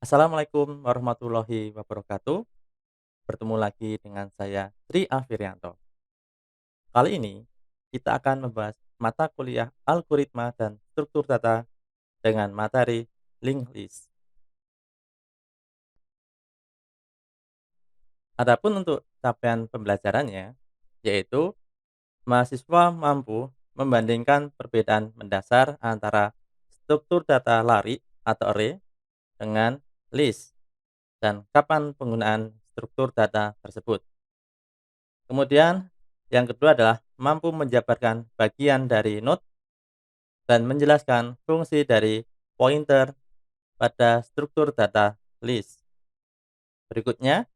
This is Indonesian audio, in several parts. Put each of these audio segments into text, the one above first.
Assalamualaikum warahmatullahi wabarakatuh. Bertemu lagi dengan saya Tri Afirianto. Kali ini kita akan membahas mata kuliah algoritma dan struktur data dengan materi linked list. Adapun untuk capaian pembelajarannya, yaitu mahasiswa mampu membandingkan perbedaan mendasar antara struktur data lari atau array dengan list dan kapan penggunaan struktur data tersebut. Kemudian yang kedua adalah mampu menjabarkan bagian dari node dan menjelaskan fungsi dari pointer pada struktur data list. Berikutnya,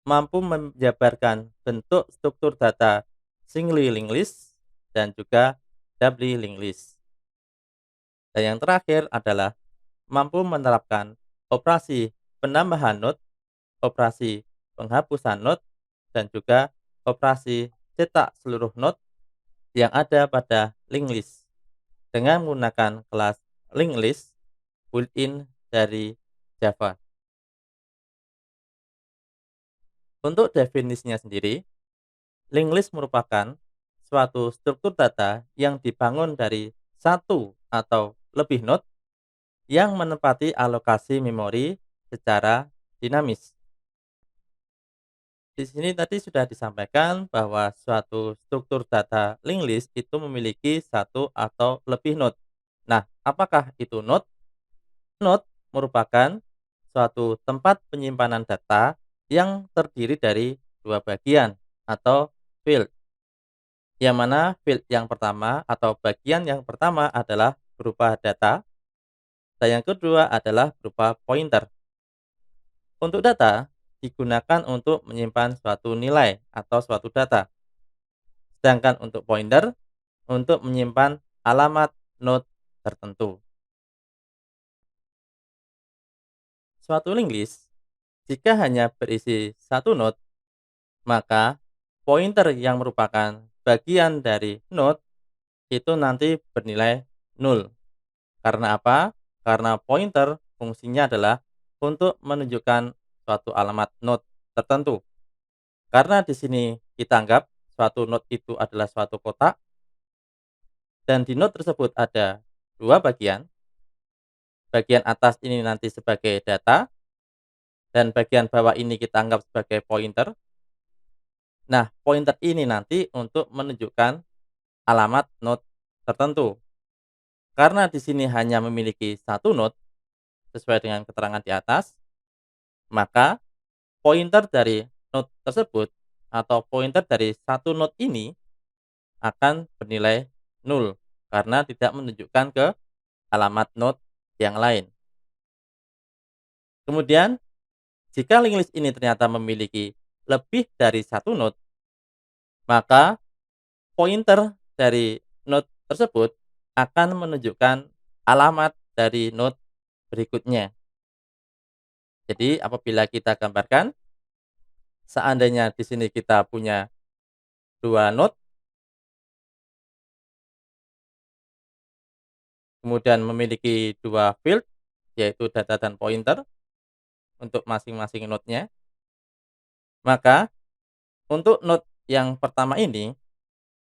mampu menjabarkan bentuk struktur data singly linked list dan juga doubly linked list. Dan yang terakhir adalah mampu menerapkan operasi penambahan node, operasi penghapusan node, dan juga operasi cetak seluruh node yang ada pada linked list dengan menggunakan kelas linked list built-in dari Java. Untuk definisinya sendiri, linked list merupakan suatu struktur data yang dibangun dari satu atau lebih node yang menempati alokasi memori secara dinamis. Di sini tadi sudah disampaikan bahwa suatu struktur data linked list itu memiliki satu atau lebih node. Nah, apakah itu node? Node merupakan suatu tempat penyimpanan data yang terdiri dari dua bagian atau field. Yang mana field yang pertama atau bagian yang pertama adalah berupa data dan yang kedua adalah berupa pointer. Untuk data digunakan untuk menyimpan suatu nilai atau suatu data. Sedangkan untuk pointer untuk menyimpan alamat node tertentu. Suatu linked list jika hanya berisi satu node, maka pointer yang merupakan bagian dari node itu nanti bernilai 0. Karena apa? Karena pointer fungsinya adalah untuk menunjukkan suatu alamat node tertentu. Karena di sini kita anggap suatu node itu adalah suatu kotak dan di node tersebut ada dua bagian. Bagian atas ini nanti sebagai data dan bagian bawah ini kita anggap sebagai pointer. Nah, pointer ini nanti untuk menunjukkan alamat node tertentu. Karena di sini hanya memiliki satu node sesuai dengan keterangan di atas, maka pointer dari node tersebut atau pointer dari satu node ini akan bernilai 0 karena tidak menunjukkan ke alamat node yang lain. Kemudian, jika linked list ini ternyata memiliki lebih dari satu node, maka pointer dari node tersebut akan menunjukkan alamat dari node berikutnya. Jadi apabila kita gambarkan, seandainya di sini kita punya dua node, kemudian memiliki dua field, yaitu data dan pointer untuk masing-masing node-nya, maka untuk node yang pertama ini,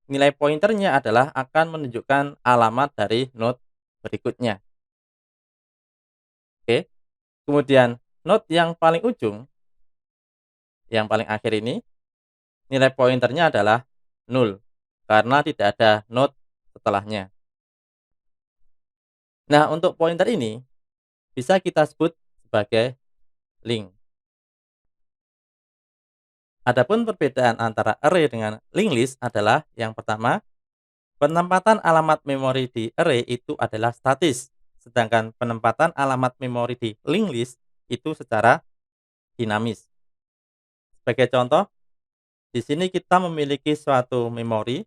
nilai pointernya adalah akan menunjukkan alamat dari node berikutnya. Oke. Kemudian node yang paling ujung, yang paling akhir ini, nilai pointernya adalah 0 karena tidak ada node setelahnya. Nah, untuk pointer ini bisa kita sebut sebagai link. Adapun perbedaan antara array dengan linked list adalah yang pertama, penempatan alamat memori di array itu adalah statis, sedangkan penempatan alamat memori di linked list itu secara dinamis. Sebagai contoh, di sini kita memiliki suatu memori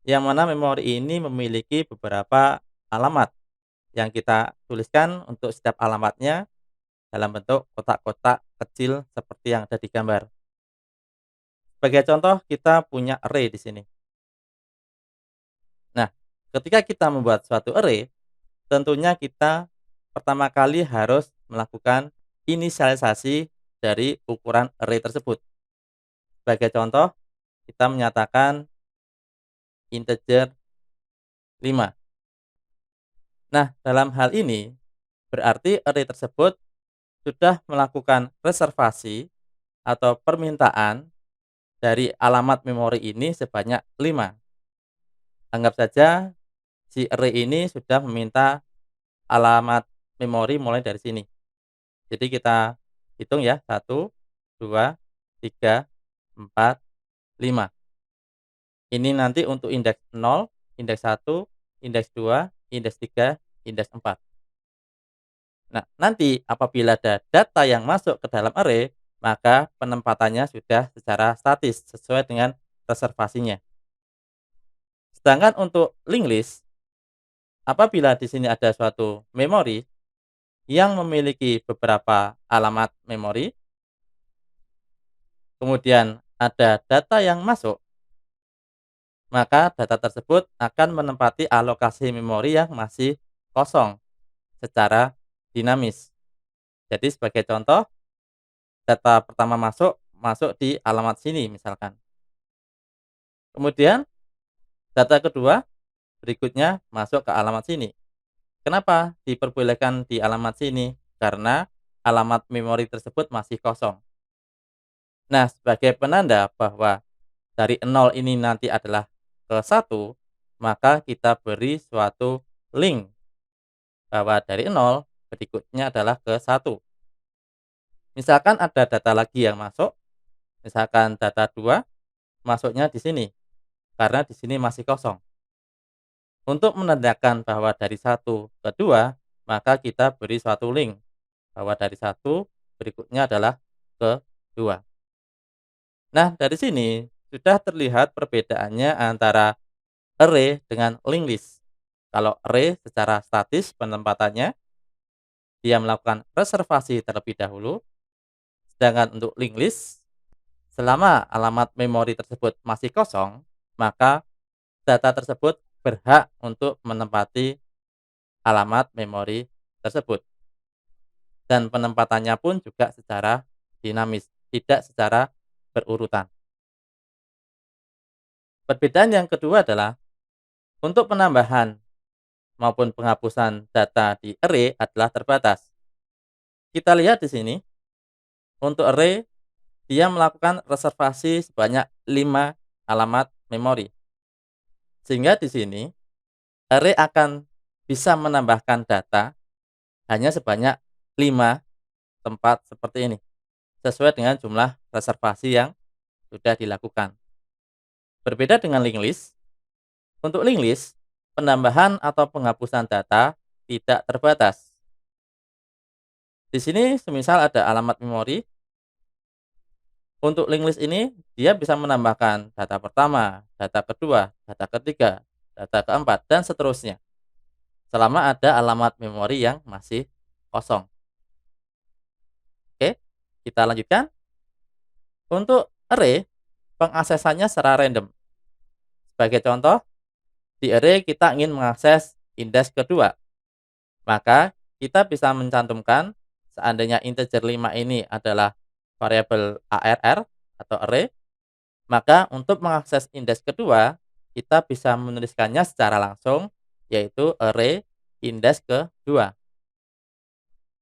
yang mana memori ini memiliki beberapa alamat yang kita tuliskan untuk setiap alamatnya dalam bentuk kotak-kotak kecil seperti yang ada di gambar. Sebagai contoh, kita punya array di sini. Nah, ketika kita membuat suatu array, tentunya kita pertama kali harus melakukan inisialisasi dari ukuran array tersebut. Sebagai contoh, kita menyatakan integer 5. Nah, dalam hal ini berarti array tersebut sudah melakukan reservasi atau permintaan dari alamat memori ini sebanyak 5. Anggap saja si array ini sudah meminta alamat memori mulai dari sini. Jadi kita hitung ya, 1, 2, 3, 4, 5. Ini nanti untuk indeks 0, indeks 1, indeks 2, indeks 3, indeks 4. Nah, nanti apabila ada data yang masuk ke dalam array, maka penempatannya sudah secara statis sesuai dengan reservasinya. Sedangkan untuk linked list, apabila di sini ada suatu memori yang memiliki beberapa alamat memori, kemudian ada data yang masuk, maka data tersebut akan menempati alokasi memori yang masih kosong secara dinamis. Jadi sebagai contoh, data pertama masuk di alamat sini misalkan. Kemudian data kedua berikutnya masuk ke alamat sini. Kenapa diperbolehkan di alamat sini? Karena alamat memori tersebut masih kosong. Nah, sebagai penanda bahwa dari 0 ini nanti adalah ke 1, maka kita beri suatu link bahwa dari 0 berikutnya adalah ke 1. Misalkan ada data lagi yang masuk, misalkan data 2 masuknya di sini, karena di sini masih kosong. Untuk menandakan bahwa dari 1 ke 2, maka kita beri suatu link bahwa dari 1 berikutnya adalah ke 2. Nah, dari sini sudah terlihat perbedaannya antara array dengan linked list. Kalau array secara statis penempatannya, dia melakukan reservasi terlebih dahulu, sedangkan untuk linked list, selama alamat memori tersebut masih kosong, maka data tersebut berhak untuk menempati alamat memori tersebut. Dan penempatannya pun juga secara dinamis, tidak secara berurutan. Perbedaan yang kedua adalah untuk penambahan maupun penghapusan data di array adalah terbatas. Kita lihat di sini, untuk array dia melakukan reservasi sebanyak 5 alamat memori. Sehingga di sini array akan bisa menambahkan data hanya sebanyak 5 tempat seperti ini, sesuai dengan jumlah reservasi yang sudah dilakukan. Berbeda dengan linked list, untuk linked list, penambahan atau penghapusan data tidak terbatas. Di sini semisal ada alamat memori, untuk linked list ini dia bisa menambahkan data pertama, data kedua, data ketiga, data keempat, dan seterusnya. Selama ada alamat memori yang masih kosong. Oke, kita lanjutkan. Untuk array, pengaksesannya secara random. Sebagai contoh, di array kita ingin mengakses indeks kedua. Maka kita bisa mencantumkan seandainya integer 5 ini adalah variabel ARR atau array, maka untuk mengakses indeks kedua, kita bisa menuliskannya secara langsung, yaitu array indeks kedua.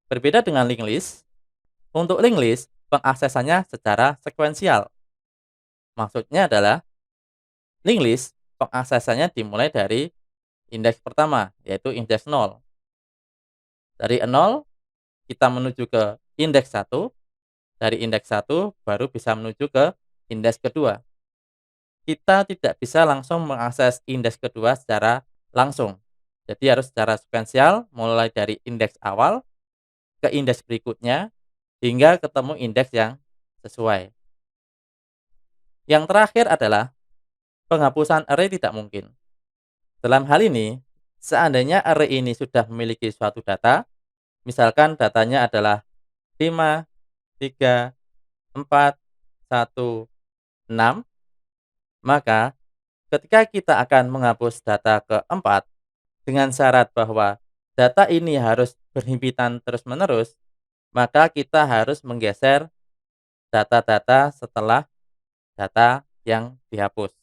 Berbeda dengan linked list, untuk linked list pengaksesannya secara sekuensial. Maksudnya adalah linked list pengaksesannya dimulai dari indeks pertama, yaitu indeks 0. Dari 0 kita menuju ke indeks 1, dari indeks 1 baru bisa menuju ke indeks kedua. Kita tidak bisa langsung mengakses indeks kedua secara langsung. Jadi harus secara sekuensial mulai dari indeks awal ke indeks berikutnya hingga ketemu indeks yang sesuai. Yang terakhir adalah penghapusan array tidak mungkin. Dalam hal ini, seandainya array ini sudah memiliki suatu data, misalkan datanya adalah 5, 3, 4, 1, 6, maka ketika kita akan menghapus data keempat dengan syarat bahwa data ini harus berhimpitan terus-menerus, maka kita harus menggeser data-data setelah data yang dihapus.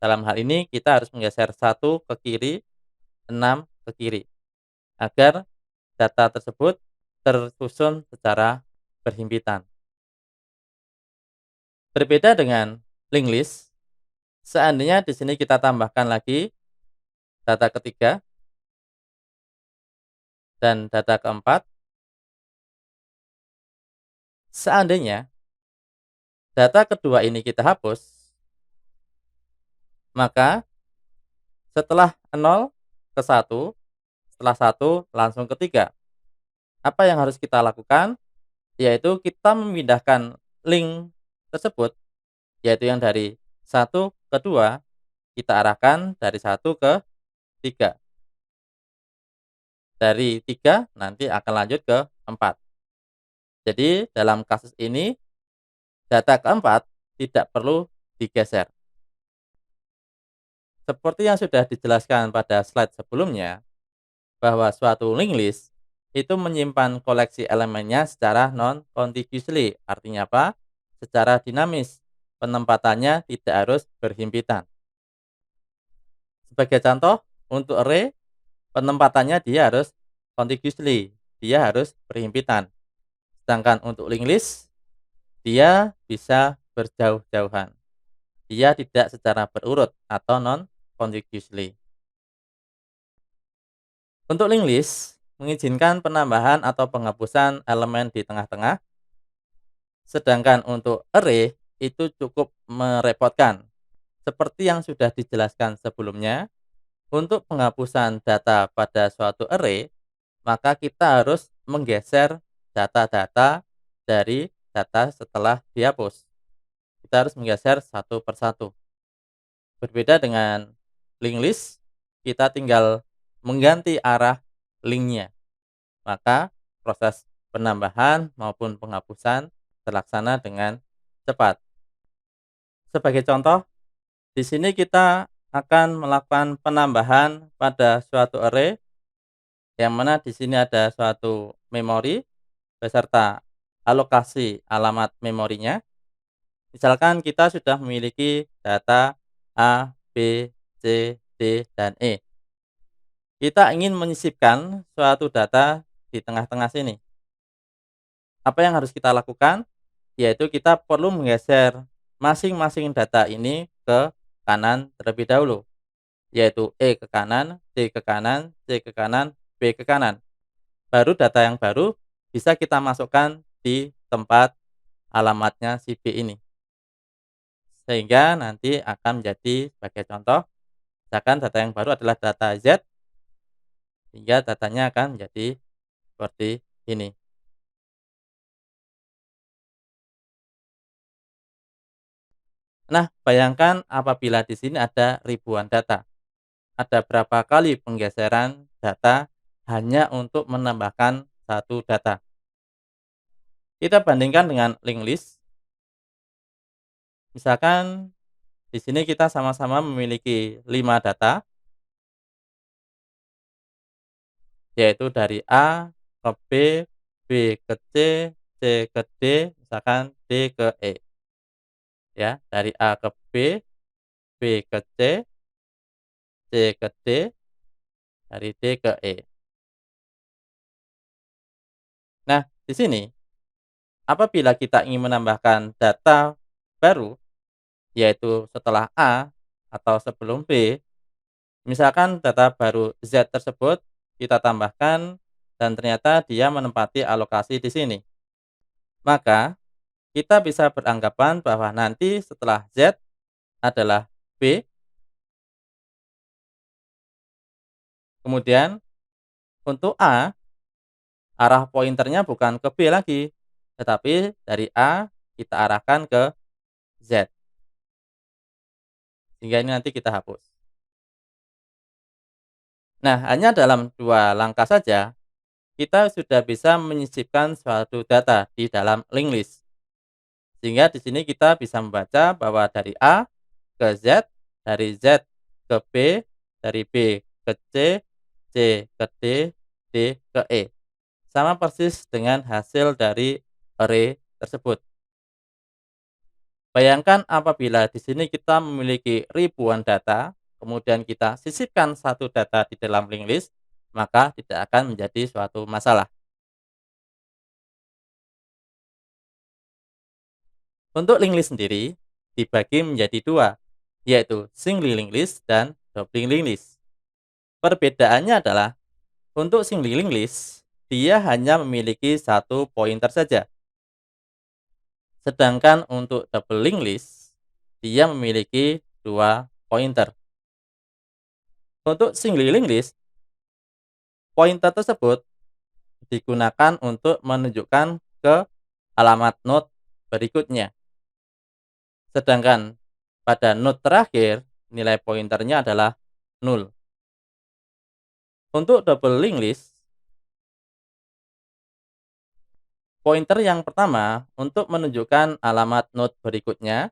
Dalam hal ini kita harus menggeser 1 ke kiri, 6 ke kiri, agar data tersebut tersusun secara berhimpitan. Berbeda dengan linked list, seandainya di sini kita tambahkan lagi data ketiga dan data keempat, seandainya data kedua ini kita hapus, maka setelah 0 ke 1, setelah 1 langsung ke 3. Apa yang harus kita lakukan? Yaitu kita memindahkan link tersebut, yaitu yang dari 1 ke 2, kita arahkan dari 1 ke 3. Dari 3 nanti akan lanjut ke 4. Jadi dalam kasus ini data keempat tidak perlu digeser. Seperti yang sudah dijelaskan pada slide sebelumnya, bahwa suatu linked list itu menyimpan koleksi elemennya secara non-contiguously. Artinya apa? Secara dinamis. Penempatannya tidak harus berhimpitan. Sebagai contoh, untuk array, penempatannya dia harus contiguously. Dia harus berhimpitan. Sedangkan untuk linked list, dia bisa berjauh-jauhan. Dia tidak secara berurut atau non-contiguously. Untuk linked list, mengizinkan penambahan atau penghapusan elemen di tengah-tengah. Sedangkan untuk array, itu cukup merepotkan. Seperti yang sudah dijelaskan sebelumnya, untuk penghapusan data pada suatu array, maka kita harus menggeser data-data dari data setelah dihapus. Kita harus menggeser satu persatu. Berbeda dengan linked list, kita tinggal mengganti arah linknya. Maka proses penambahan maupun penghapusan terlaksana dengan cepat. Sebagai contoh, di sini kita akan melakukan penambahan pada suatu array, yang mana di sini ada suatu memori beserta alokasi alamat memorinya. Misalkan kita sudah memiliki data A, B, C, D, dan E. Kita ingin menyisipkan suatu data di tengah-tengah sini. Apa yang harus kita lakukan? Yaitu kita perlu menggeser masing-masing data ini ke kanan terlebih dahulu. Yaitu E ke kanan, D ke kanan, C ke kanan, B ke kanan. Baru data yang baru bisa kita masukkan di tempat alamatnya si B ini. Sehingga nanti akan menjadi sebagai contoh, misalkan data yang baru adalah data Z, sehingga datanya akan menjadi seperti ini. Nah, bayangkan apabila di sini ada ribuan data. Ada berapa kali penggeseran data hanya untuk menambahkan satu data. Kita bandingkan dengan linked list. Misalkan di sini kita sama-sama memiliki 5 data, yaitu dari A ke B, B ke C, C ke D, misalkan D ke E. Ya, dari A ke B, B ke C, C ke D, dari D ke E. Nah, di sini apabila kita ingin menambahkan data baru, yaitu setelah A atau sebelum B, misalkan data baru Z tersebut kita tambahkan dan ternyata dia menempati alokasi di sini. Maka kita bisa beranggapan bahwa nanti setelah Z adalah B, kemudian untuk A, arah pointernya bukan ke B lagi, tetapi dari A kita arahkan ke Z. Sehingga ini nanti kita hapus. Nah, hanya dalam 2 langkah saja, kita sudah bisa menyisipkan suatu data di dalam linked list. Sehingga di sini kita bisa membaca bahwa dari A ke Z, dari Z ke B, dari B ke C, C ke D, D ke E. sama persis dengan hasil dari array tersebut. Bayangkan apabila di sini kita memiliki ribuan data, kemudian kita sisipkan satu data di dalam linked list, maka tidak akan menjadi suatu masalah. Untuk linked list sendiri dibagi menjadi dua, yaitu single linked list dan double linked list. Perbedaannya adalah untuk single linked list, dia hanya memiliki satu pointer saja. Sedangkan untuk double linked list, dia memiliki dua pointer. Untuk single linked list, pointer tersebut digunakan untuk menunjukkan ke alamat node berikutnya. Sedangkan pada node terakhir, nilai pointernya adalah 0. Untuk double linked list, pointer yang pertama untuk menunjukkan alamat node berikutnya,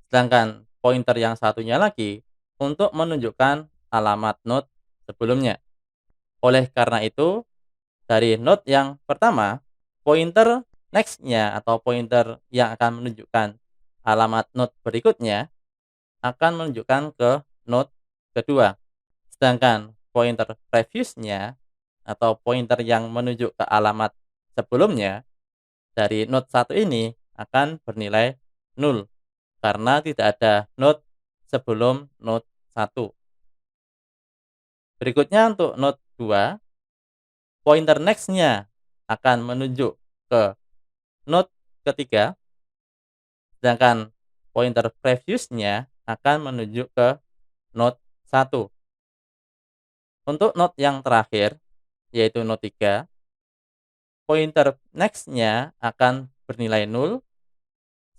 sedangkan pointer yang satunya lagi untuk menunjukkan alamat node sebelumnya. Oleh karena itu, dari node yang pertama, pointer next-nya atau pointer yang akan menunjukkan alamat node berikutnya akan menunjukkan ke node kedua. Sedangkan pointer previous-nya atau pointer yang menuju ke alamat sebelumnya dari node 1 ini akan bernilai 0 karena tidak ada node sebelum node 1. Berikutnya untuk node 2, pointer next-nya akan menunjuk ke node ketiga, sedangkan pointer previous-nya akan menunjuk ke node 1. Untuk node yang terakhir, yaitu node 3, pointer next-nya akan bernilai 0,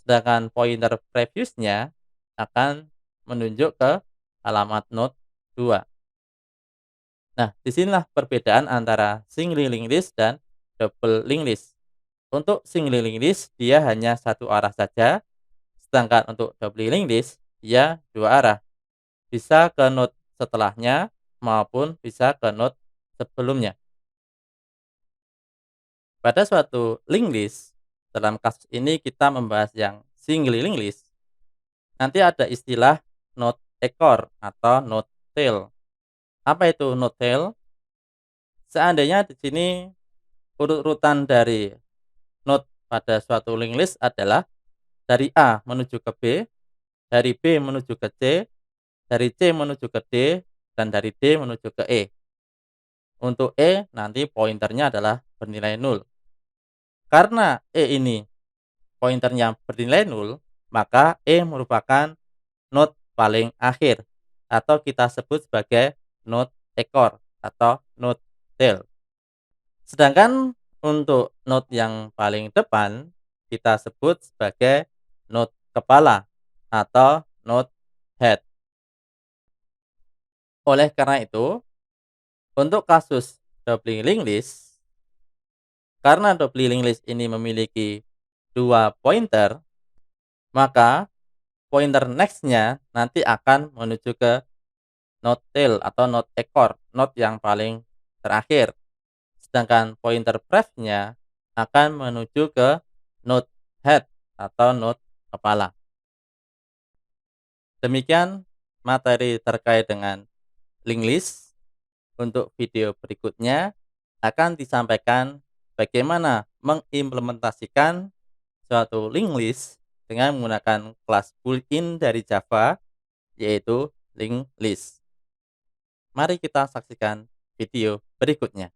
sedangkan pointer previous-nya akan menunjuk ke alamat node 2. Nah, disinilah perbedaan antara single linked list dan double linked list. Untuk single linked list, dia hanya satu arah saja, sedangkan untuk double linked list, dia dua arah. Bisa ke node setelahnya maupun bisa ke node sebelumnya. Pada suatu linked list, dalam kasus ini kita membahas yang single linked list, nanti ada istilah node ekor atau node tail. Apa itu node tail? Seandainya di sini urut-urutan dari node pada suatu linked list adalah dari A menuju ke B, dari B menuju ke C, dari C menuju ke D, dan dari D menuju ke E. Untuk E nanti pointernya adalah bernilai 0. Karena E ini pointernya bernilai 0, maka E merupakan node paling akhir atau kita sebut sebagai node ekor atau node tail. Sedangkan untuk node yang paling depan kita sebut sebagai node kepala atau node head. Oleh karena itu, untuk kasus double linked list, karena double linked list ini memiliki dua pointer, maka pointer next-nya nanti akan menuju ke node tail atau node ekor, node yang paling terakhir. Sedangkan pointer prev-nya akan menuju ke node head atau node kepala. Demikian materi terkait dengan linked list. Untuk video berikutnya akan disampaikan bagaimana mengimplementasikan suatu linked list dengan menggunakan kelas built-in dari Java, yaitu linked list. Mari kita saksikan video berikutnya.